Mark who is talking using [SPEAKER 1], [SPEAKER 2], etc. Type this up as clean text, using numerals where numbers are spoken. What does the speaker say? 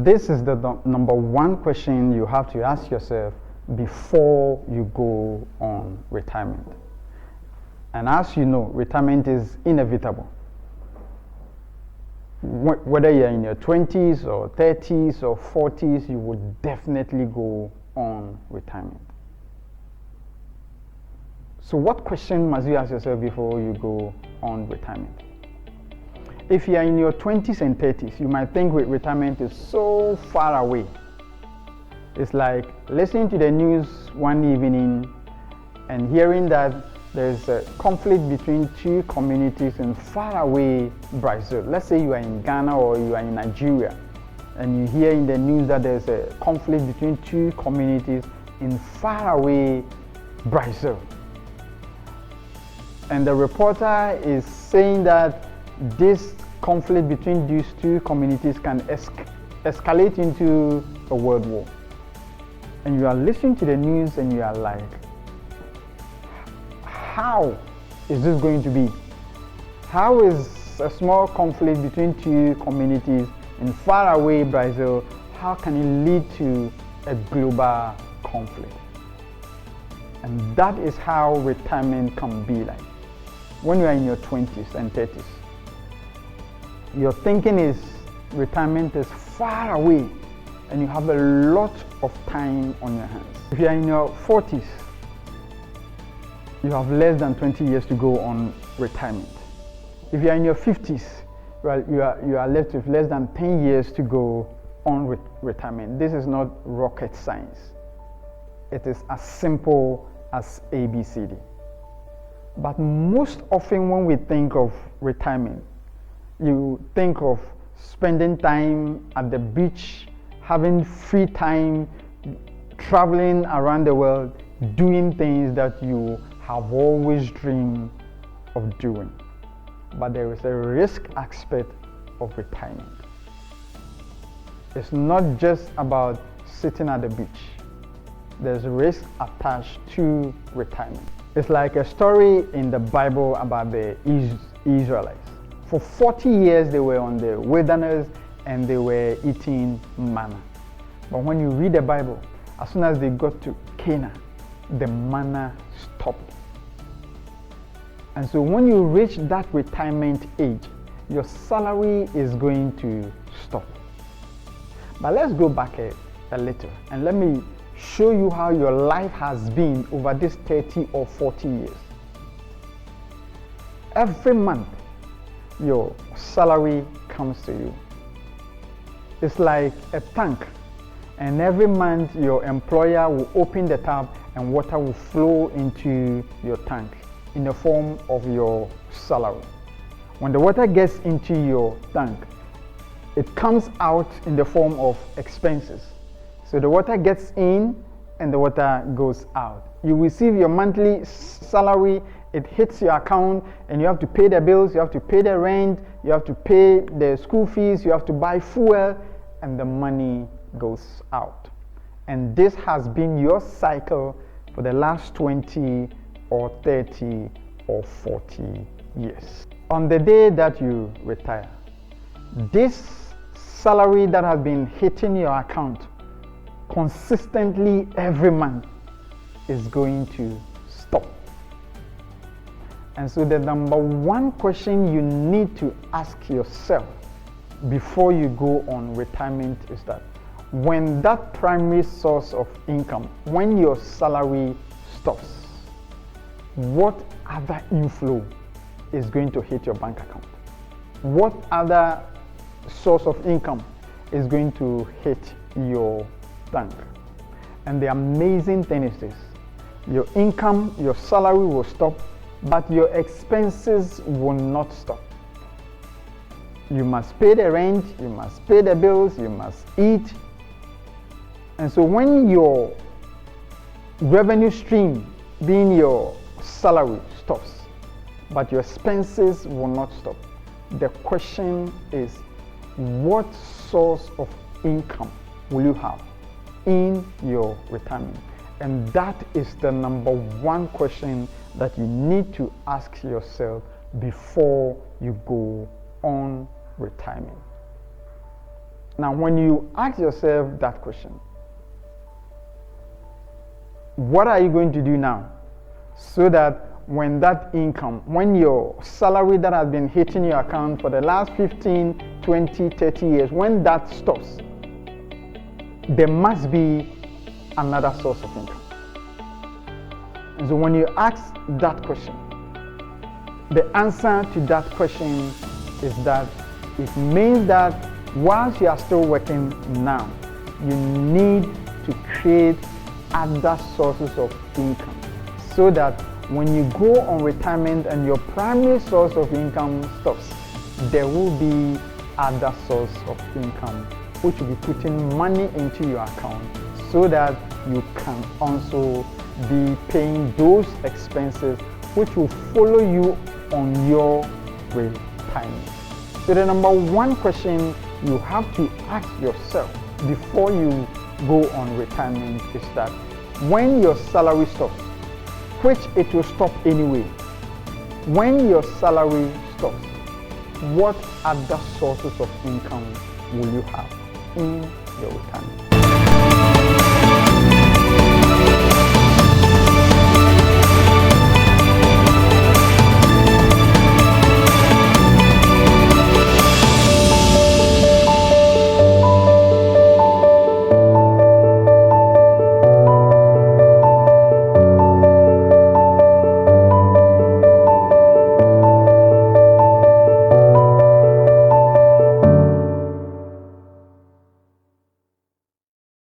[SPEAKER 1] This is the number one question you have to ask yourself before you go on retirement. And as you know, retirement is inevitable. Whether you're in your 20s or 30s or 40s, you will definitely go on retirement. So what question must you ask yourself before you go on retirement? If you are in your 20s and 30s, you might think retirement is so far away. It's like listening to the news one evening and hearing that there's a conflict between two communities in faraway Brazil. Let's say you are in Ghana or you are in Nigeria, and you hear in the news that there's a conflict between two communities in faraway Brazil. And the reporter is saying that this conflict between these two communities can escalate into a world war. And you are listening to the news and you are like, how is this going to be? How is a small conflict between two communities in faraway Brazil, how can it lead to a global conflict? And that is how retirement can be like. When you are in your 20s and 30s, your thinking is retirement is far away and you have a lot of time on your hands. If you are in your 40s, you have less than 20 years to go on retirement. If you are in your 50s, you are left with less than 10 years to go on retirement. This is not rocket science. It is as simple as ABCD. But most often when we think of retirement, you think of spending time at the beach, having free time, traveling around the world, doing things that you have always dreamed of doing. But there is a risk aspect of retirement. It's not just about sitting at the beach. There's risk attached to retirement. It's like a story in the Bible about the Israelites. For 40 years they were on the wilderness and they were eating manna. But when you read the Bible, as soon as they got to Canaan, the manna stopped. And so when you reach that retirement age, your salary is going to stop. But let's go back a little and let me show you how your life has been over this 30 or 40 years. Every month, your salary comes to you. It's like a tank, and every month your employer will open the tap and water will flow into your tank in the form of your salary. When the water gets into your tank, it comes out in the form of expenses. So the water gets in and the water goes out. You receive your monthly salary, it hits your account, and you have to pay the bills, you have to pay the rent, you have to pay the school fees, you have to buy fuel, and the money goes out. And this has been your cycle for the last 20 or 30 or 40 years. On the day that you retire, this salary that has been hitting your account consistently every month is going to stop. And so the number one question you need to ask yourself before you go on retirement is that when that primary source of income, when your salary stops, what other inflow is going to hit your bank account? What other source of income is going to hit your bank? And the amazing thing is this: your income, your salary will stop, but your expenses will not stop. You must pay the rent, you must pay the bills, you must eat. And so when your revenue stream, being your salary, stops, but your expenses will not stop, the question is, what source of income will you have in your retirement? And that is the number one question that you need to ask yourself before you go on retirement. Now, when you ask yourself that question, what are you going to do now so that when that income, when your salary that has been hitting your account for the last 15, 20, 30 years, when that stops, there must be another source of income. And so when you ask that question, the answer to that question is that it means that whilst you are still working now, you need to create other sources of income so that when you go on retirement and your primary source of income stops, there will be other source of income which will be putting money into your account so that you can also be paying those expenses which will follow you on your retirement. So the number one question you have to ask yourself before you go on retirement is that when your salary stops, which it will stop anyway, when your salary stops, what other sources of income will you have in your retirement?